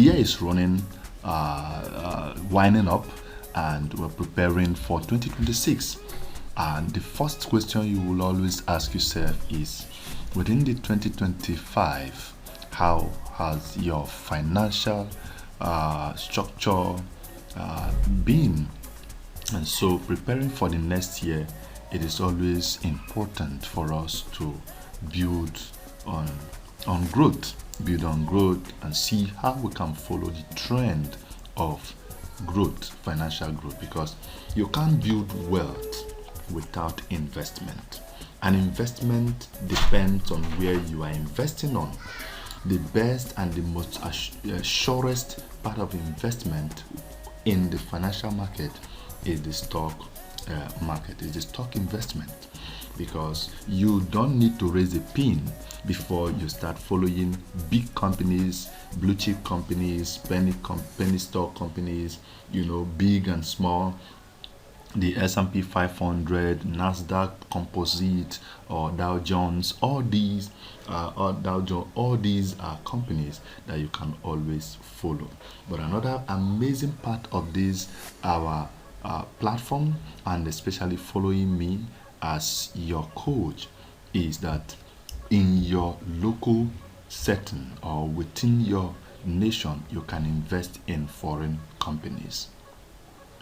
year is winding up, and we're preparing for 2026. And the first question you will always ask yourself is, within the 2025, how has your financial structure been? And so, preparing for the next year, it is always important for us to build on build on growth, and see how we can follow the trend of growth, financial growth, because you can't build wealth without investment. And investment depends on where you are investing on. The best and the most surest part of investment in the financial market is the stock market, is the stock investment, because you don't need to raise a pin before you start following big companies, blue chip companies, penny stock companies, big and small, the S&P 500, Nasdaq Composite, or Dow Jones. All these are companies that you can always follow. But another amazing part of this our platform, and especially following me as your coach, is that in your local setting or within your nation, you can invest in foreign companies.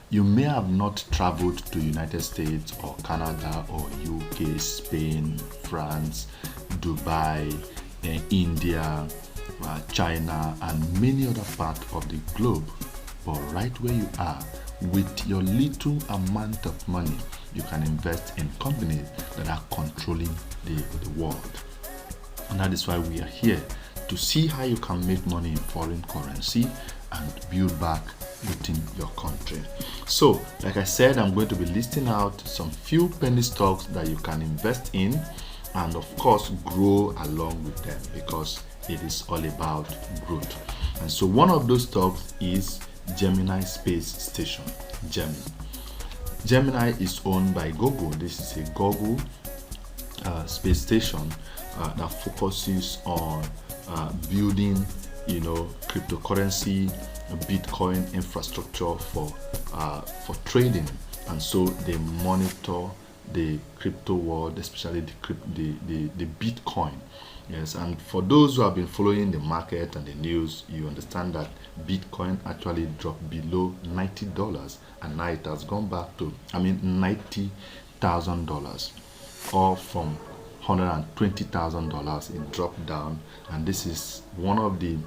You may have not traveled to United States or Canada or UK, Spain, France, Dubai, India, China, and many other parts of the globe. But right where you are, with your little amount of money, you can invest in companies that are controlling the world. And that is why we are here, to see how you can make money in foreign currency and build back within your country. So, like I said, I'm going to be listing out some few penny stocks that you can invest in, and of course grow along with them, because it is all about growth. And so one of those stocks is Gemini Space Station. Gemini is owned by Google. This is a Google space station that focuses on building cryptocurrency, Bitcoin infrastructure for trading. And so they monitor the crypto world, especially the Bitcoin. Yes, and for those who have been following the market and the news, you understand that Bitcoin actually dropped below $90, and now it has gone back to $90,000, or from $120,000 it dropped down. And this is one of the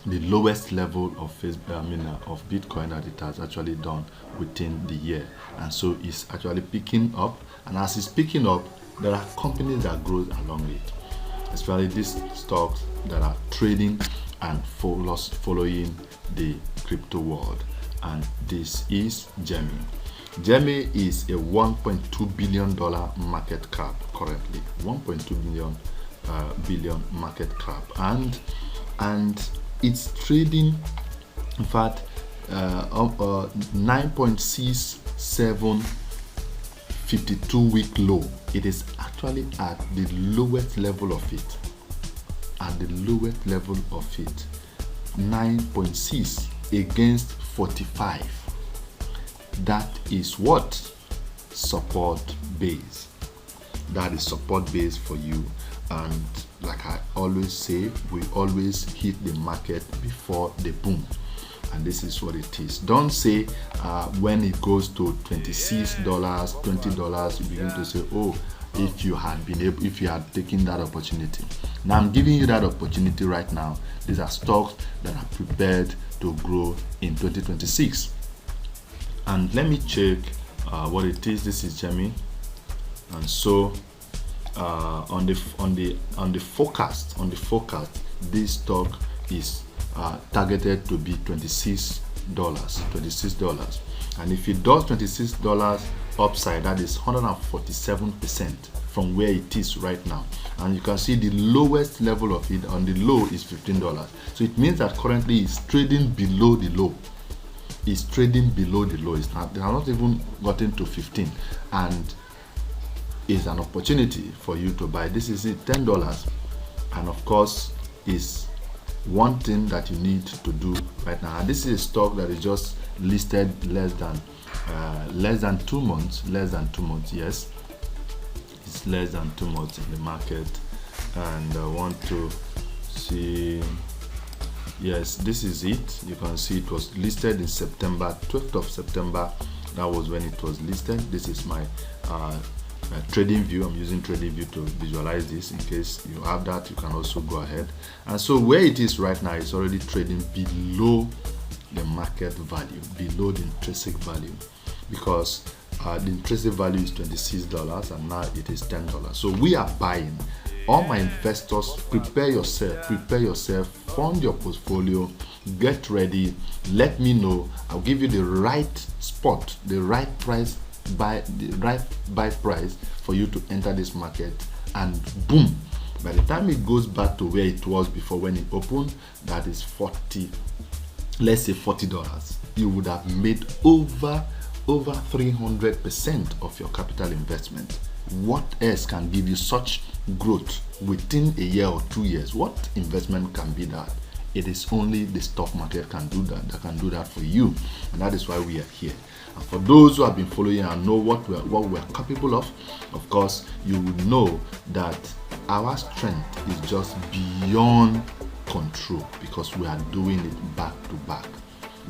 lowest level of Bitcoin that it has actually done within the year. And so it's actually picking up, and as it's picking up, there are companies that grow along it, especially these stocks that are trading and following the crypto world. And this is Gemmy. Gemmy is a $1.2 billion market cap currently, 1.2 billion market cap, and it's trading, in fact, 9.67 52-week low. It is actually at the lowest level of it. 9.6 against 45. That is what? Support base. That is support base for you. And like I always say, we always hit the market before the boom. And this is what it is. Don't say when it goes to $26, $20, you begin to say, oh, if you had taken that opportunity. Now I'm giving you that opportunity right now. These are stocks that are prepared to grow in 2026. And let me check what it is. This is Gemmy. And so on the forecast, this stock is targeted to be $26. And if it does $26 upside, that is 147% from where it is right now. And you can see the lowest level of it on the low is $15. So it means that currently it's trading below the low. It's trading below the low. It's not, they have not even gotten to 15, and it's an opportunity for you to buy. This is it, $10, and of course is one thing that you need to do right now, and this is a stock that is just listed less than 2 months. Yes, it's less than 2 months in the market, and I want to see. Yes, this is it. You can see it was listed in September, 12th of September. That was when it was listed. This is my trading view. I'm using trading view to visualize this. In case you have that, you can also go ahead. And so where it is right now, it's already trading below the market value, below the intrinsic value, because the intrinsic value is $26 and now it is $10. So we are buying. All my investors, prepare yourself, fund your portfolio, get ready, let me know. I'll give you the right spot, the right price, the right buy price for you to enter this market, and boom, by the time it goes back to where it was before when it opened, that is 40, let's say $40, you would have made over 300% of your capital investment. What else can give you such growth within a year or 2 years? What investment can be that? It is only the stock market can do that can do that for you, and that is why we are here. And for those who have been following and know what we're capable of course, you will know that our strength is just beyond control, because we are doing it back to back.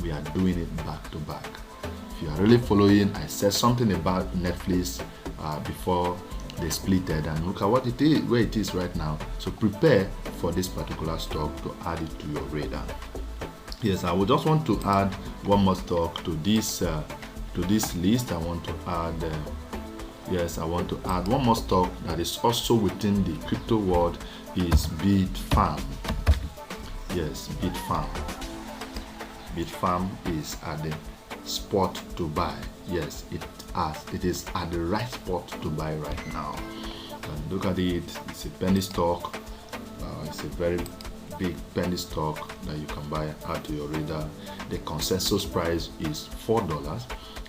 We are doing it back to back. If you are really following, I said something about Netflix before they splitted, and look at what it is, where it is right now. So prepare for this particular stock to add it to your radar. Yes, I would just want to add one more stock to this list. I want to add one more stock that is also within the crypto world, is Bitfarm. Yes, Bitfarm. Bitfarm is at the spot to buy. Yes, it is at the right spot to buy right now. And look at it. It's a penny stock. It's a very big penny stock that you can buy, add to your radar. The consensus price is $4,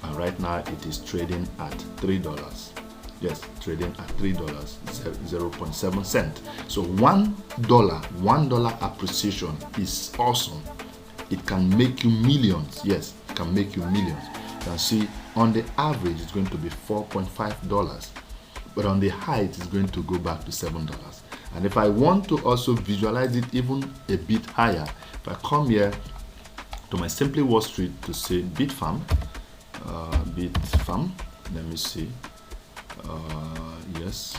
and right now it is trading at $3. Yes, trading at $3, 0.7 cents. So $1 appreciation is awesome. It can make you millions. Yes, it can make you millions. You can see on the average it's going to be $4.5, but on the high it is going to go back to $7. And if I want to also visualize it even a bit higher, if I come here to my Simply Wall Street to say Bitfarm, let me see. Yes.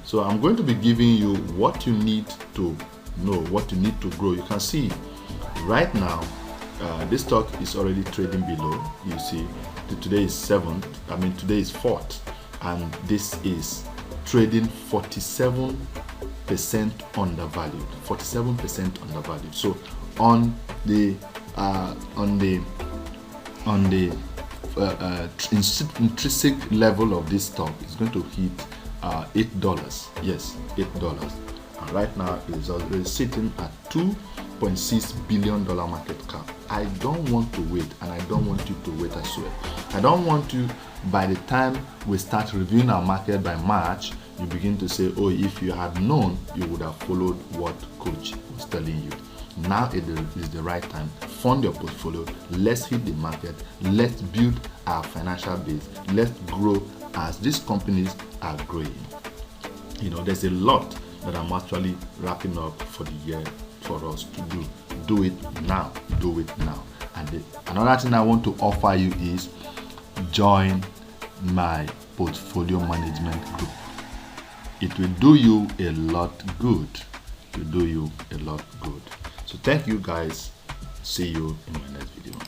So I'm going to be giving you what you need to know, what you need to grow. You can see right now this stock is already trading below. You see today is 7th, today is 4th, and this is trading 47% undervalued. 47% undervalued. So on the intrinsic level of this stock is going to hit $8. Yes, $8. And right now it is already sitting at $2.6 billion market cap. I don't want to wait, and I don't want you to wait as well. I don't want you, by the time we start reviewing our market by March, you begin to say, oh, if you had known, you would have followed what coach was telling you. Now it is the right time. Fund your portfolio. Let's hit the market. Let's build our financial base. Let's grow as these companies are growing. You know, there's a lot that I'm actually wrapping up for the year for us to do. Do it now. Do it now. And another thing I want to offer you is join my portfolio management group. It will do you a lot good. It will do you a lot good. So thank you guys. See you in my next video.